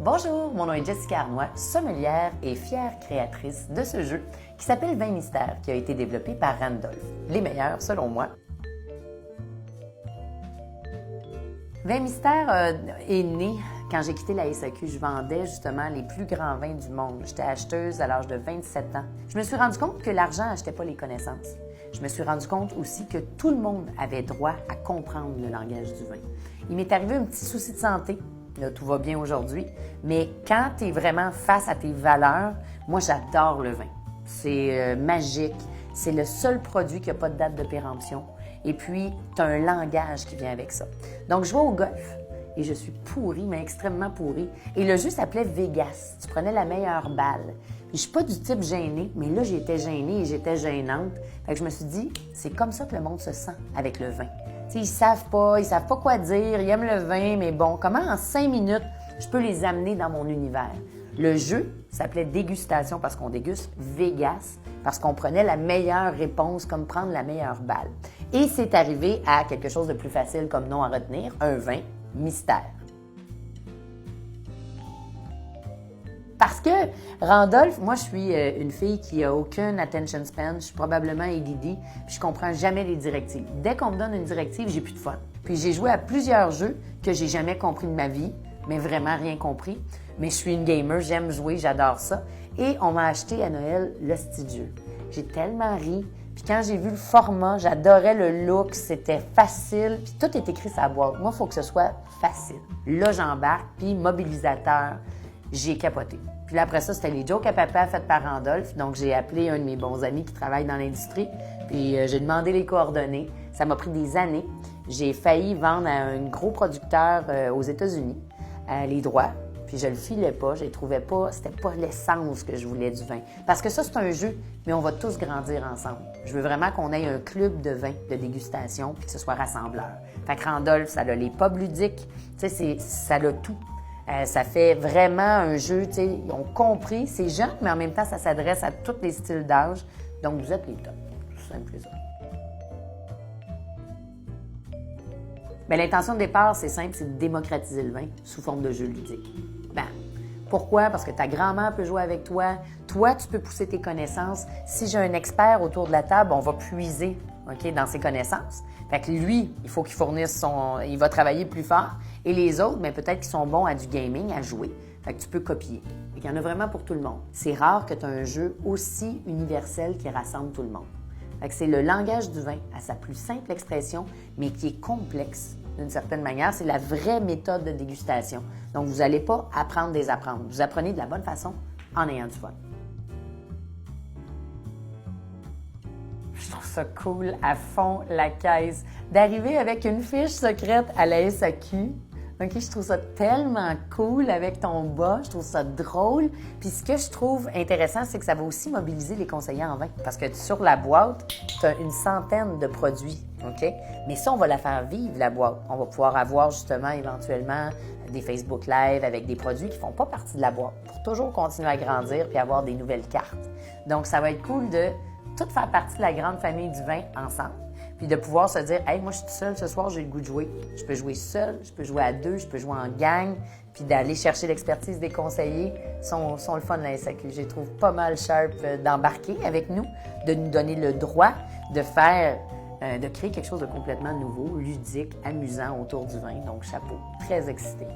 Bonjour, mon nom est Jessica Arnois, sommelière et fière créatrice de ce jeu qui s'appelle Vin Mystère, qui a été développé par Randolph. Les meilleurs, selon moi. Vin Mystère est né quand j'ai quitté la SAQ. Je vendais justement les plus grands vins du monde. J'étais acheteuse à l'âge de 27 ans. Je me suis rendu compte que l'argent n'achetait pas les connaissances. Je me suis rendu compte aussi que tout le monde avait droit à comprendre le langage du vin. Il m'est arrivé un petit souci de santé. Là, tout va bien aujourd'hui. Mais quand tu es vraiment face à tes valeurs, moi, j'adore le vin. C'est magique. C'est le seul produit qui n'a pas de date de péremption. Et puis, tu as un langage qui vient avec ça. Donc, je vais au golf et je suis pourrie, mais extrêmement pourrie. Et le jeu s'appelait Vegas. Tu prenais la meilleure balle. Puis, je suis pas du type gênée, mais là, j'étais gênée et j'étais gênante. Fait que je me suis dit, c'est comme ça que le monde se sent avec le vin. T'sais, ils savent pas quoi dire, ils aiment le vin, mais bon, comment en 5 minutes, je peux les amener dans mon univers? Le jeu s'appelait Dégustation parce qu'on déguste, Vegas parce qu'on prenait la meilleure réponse, comme prendre la meilleure balle. Et c'est arrivé à quelque chose de plus facile comme nom à retenir, un vin mystère. Parce que Randolph, moi, je suis une fille qui a aucun attention span. Je suis probablement ADD, puis je comprends jamais les directives. Dès qu'on me donne une directive, j'ai plus de fun. Puis j'ai joué à plusieurs jeux que j'ai jamais compris de ma vie, mais vraiment rien compris. Mais je suis une gamer, j'aime jouer, j'adore ça. Et on m'a acheté à Noël le style jeu. J'ai tellement ri. Puis quand j'ai vu le format, j'adorais le look, c'était facile. Puis tout est écrit sur la boîte. Moi, il faut que ce soit facile. Là, j'embarque, puis mobilisateur. J'ai capoté. Puis là, après ça, c'était les jokes à papa faites par Randolph. Donc, j'ai appelé un de mes bons amis qui travaille dans l'industrie. Puis, j'ai demandé les coordonnées. Ça m'a pris des années. J'ai failli vendre à un gros producteur aux États-Unis les droits. Puis, je le filais pas. Je les trouvais pas. C'était pas l'essence que je voulais du vin. Parce que ça, c'est un jeu, mais on va tous grandir ensemble. Je veux vraiment qu'on ait un club de vin de dégustation puis que ce soit rassembleur. Fait que Randolph, ça a les pubs ludiques. Tu sais, ça a tout. Ça fait vraiment un jeu, tu sais, ils ont compris, c'est jeune, mais en même temps, ça s'adresse à tous les styles d'âge. Donc, vous êtes les tops. Tout simple que ça. Bien, l'intention de départ, c'est simple, c'est de démocratiser le vin sous forme de jeu ludique. Ben, pourquoi? Parce que ta grand-mère peut jouer avec toi. Toi, tu peux pousser tes connaissances. Si j'ai un expert autour de la table, on va puiser, OK, dans ses connaissances. Fait que lui, il faut qu'il fournisse il va travailler plus fort. Et les autres, bien, peut-être qu'ils sont bons à du gaming, à jouer. Fait que tu peux copier. Fait qu'il y en a vraiment pour tout le monde. C'est rare que tu aies un jeu aussi universel qui rassemble tout le monde. Fait que c'est le langage du vin à sa plus simple expression, mais qui est complexe d'une certaine manière. C'est la vraie méthode de dégustation. Donc, vous n'allez pas apprendre des apprendre. Vous apprenez de la bonne façon en ayant du fun. Je trouve ça cool à fond la caisse. D'arriver avec une fiche secrète à la SAQ. OK, je trouve ça tellement cool avec ton bas. Je trouve ça drôle. Puis ce que je trouve intéressant, c'est que ça va aussi mobiliser les conseillers en vin. Parce que sur la boîte, tu as une centaine de produits. OK? Mais ça, on va la faire vivre, la boîte. On va pouvoir avoir justement éventuellement des Facebook Live avec des produits qui ne font pas partie de la boîte pour toujours continuer à grandir puis avoir des nouvelles cartes. Donc, ça va être cool de tout faire partie de la grande famille du vin ensemble. Puis de pouvoir se dire, hey, moi, je suis toute seule ce soir, j'ai le goût de jouer. Je peux jouer seule, je peux jouer à deux, je peux jouer en gang. Puis d'aller chercher l'expertise des conseillers sont le fun de la SAQ. Je les trouve pas mal sharp d'embarquer avec nous, de nous donner le droit de faire, de créer quelque chose de complètement nouveau, ludique, amusant autour du vin. Donc, chapeau. Très excitée.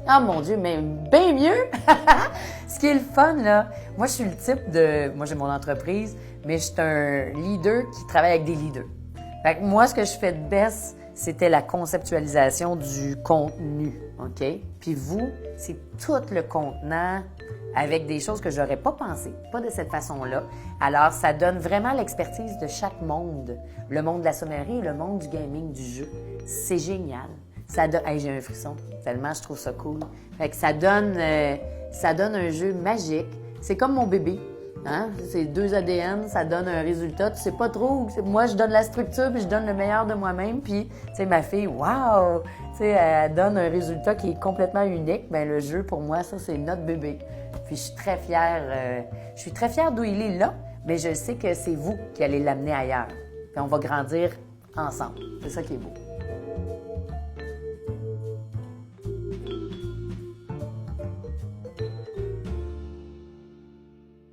Ah mon Dieu, mais bien mieux! Ce qui est le fun, là, moi, je suis le type de... Moi, j'ai mon entreprise, mais je suis un leader qui travaille avec des leaders. Fait que moi, ce que je fais de best, c'était la conceptualisation du contenu, OK? Puis vous, c'est tout le contenant avec des choses que j'aurais pas pensé, pas de cette façon-là. Alors, ça donne vraiment l'expertise de chaque monde. Le monde de la sommellerie et le monde du gaming, du jeu. C'est génial. Ça donne... Hey, j'ai un frisson. Tellement, je trouve ça cool. Fait que ça donne un jeu magique. C'est comme mon bébé. Hein? C'est 2 ADN, ça donne un résultat. Tu sais pas trop. Moi, je donne la structure, puis je donne le meilleur de moi-même. Puis, tu sais, ma fille, wow! Tu sais, elle donne un résultat qui est complètement unique. Bien, le jeu, pour moi, ça, c'est notre bébé. Puis, je suis très fière d'où il est là, mais je sais que c'est vous qui allez l'amener ailleurs. Puis, on va grandir ensemble. C'est ça qui est beau.